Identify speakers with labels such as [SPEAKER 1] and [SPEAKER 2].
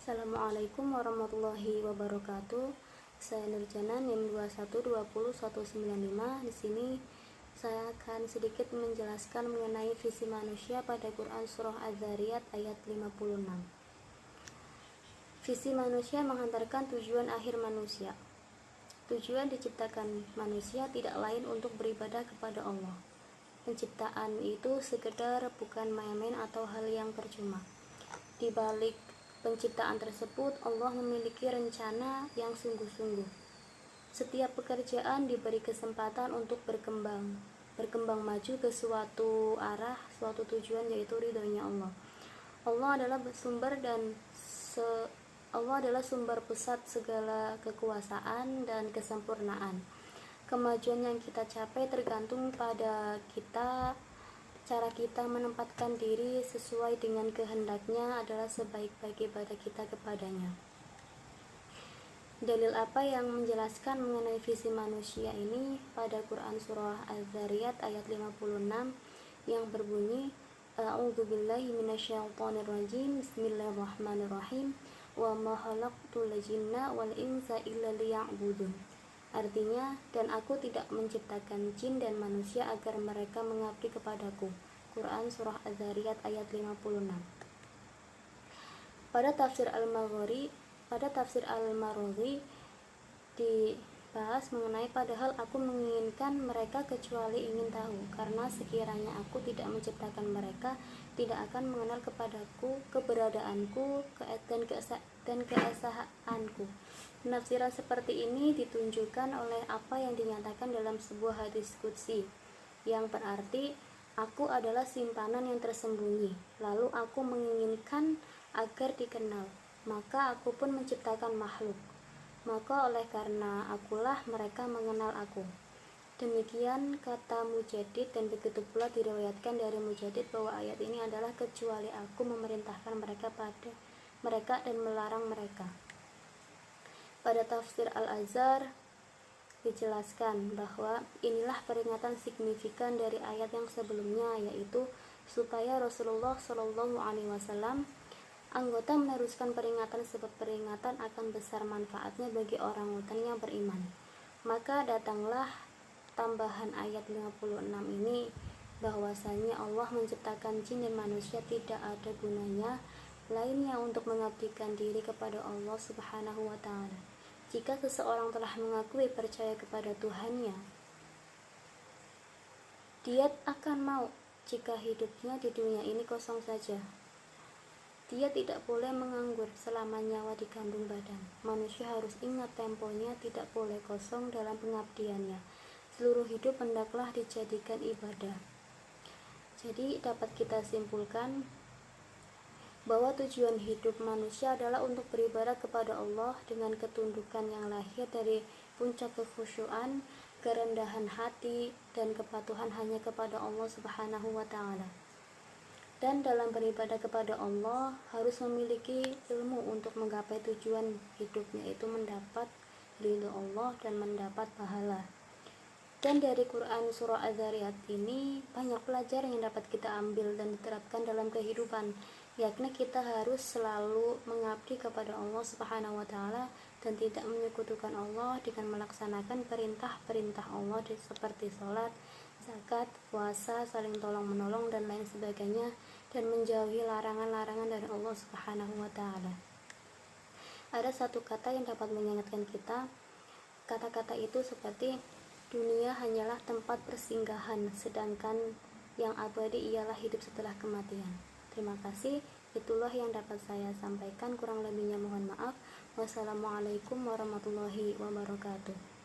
[SPEAKER 1] Assalamualaikum warahmatullahi wabarakatuh. Saya Nurjana, NIM 2120195. Di sini saya akan sedikit menjelaskan mengenai visi manusia pada Quran Surah Az-Zariyat ayat 56. Visi manusia menghantarkan tujuan akhir manusia. Tujuan diciptakan manusia tidak lain untuk beribadah kepada Allah. Penciptaan itu sekedar bukan main-main atau hal yang percuma. Di balik penciptaan tersebut, Allah memiliki rencana yang sungguh-sungguh. Setiap pekerjaan diberi kesempatan untuk berkembang maju ke suatu arah, suatu tujuan, yaitu ridhonya Allah. Allah adalah sumber pusat segala kekuasaan dan kesempurnaan. Kemajuan yang kita capai tergantung pada kita. Cara kita menempatkan diri sesuai dengan kehendaknya adalah sebaik-baik ibadah kita kepadanya. Dalil apa yang menjelaskan mengenai visi manusia ini pada Quran Surah Az-Zariyat ayat 56 yang berbunyi, A'udzubillahi minasyaitonirrajim, Bismillahirrahmanirrahim, wa ma khalaqtul jinna wal insa illa liya'budun. Artinya, dan aku tidak menciptakan jin dan manusia agar mereka mengabdi kepadaku. Quran Surah Az-Zariyat ayat 56. Pada tafsir Al-Marwazi dibahas mengenai, padahal aku menginginkan mereka kecuali ingin tahu, karena sekiranya aku tidak menciptakan mereka, tidak akan mengenal kepadaku keberadaanku dan keesaanku. Penafsiran seperti ini ditunjukkan oleh apa yang dinyatakan dalam sebuah hadis qudsi yang berarti, aku adalah simpanan yang tersembunyi, lalu aku menginginkan agar dikenal, maka aku pun menciptakan makhluk, maka oleh karena akulah mereka mengenal aku. Demikian kata Mujadid, dan begitu pula diriwayatkan dari Mujadid bahwa ayat ini adalah kecuali aku memerintahkan mereka dan melarang mereka. Pada tafsir Al-Azhar dijelaskan bahwa inilah peringatan signifikan dari ayat yang sebelumnya, yaitu supaya Rasulullah SAW anggota meneruskan peringatan, sebab peringatan akan besar manfaatnya bagi orang utan yang beriman. Maka datanglah tambahan ayat 56 ini, bahwasanya Allah menciptakan jin dan manusia tidak ada gunanya lainnya untuk mengabdikan diri kepada Allah Subhanahu wa Ta'ala. Jika seseorang telah mengakui percaya kepada Tuhannya, dia akan mau jika hidupnya di dunia ini kosong saja. Dia tidak boleh menganggur selama nyawa di kandung badan. Manusia harus ingat temponya tidak boleh kosong dalam pengabdiannya. Seluruh hidup hendaklah dijadikan ibadah. Jadi dapat kita simpulkan bahwa tujuan hidup manusia adalah untuk beribadah kepada Allah dengan ketundukan yang lahir dari puncak kekhusyuan, kerendahan hati, dan kepatuhan hanya kepada Allah Subhanahu wa Ta'ala. Dan dalam beribadah kepada Allah harus memiliki ilmu untuk menggapai tujuan hidupnya, yaitu mendapat ridho Allah dan mendapat pahala. Dan dari Quran Surah Az-Zariyat ini banyak pelajaran yang dapat kita ambil dan diterapkan dalam kehidupan, yakni kita harus selalu mengabdi kepada Allah Subhanahu wa Ta'ala dan tidak menyekutukan Allah dengan melaksanakan perintah-perintah Allah seperti sholat, zakat, puasa, saling tolong-menolong, dan lain sebagainya, dan menjauhi larangan-larangan dari Allah Subhanahu wa Ta'ala. Ada satu kata yang dapat mengingatkan kita. Kata-kata itu seperti, dunia hanyalah tempat persinggahan, sedangkan yang abadi ialah hidup setelah kematian. Terima kasih. Itulah yang dapat saya sampaikan. Kurang lebihnya mohon maaf. Wassalamualaikum warahmatullahi wabarakatuh.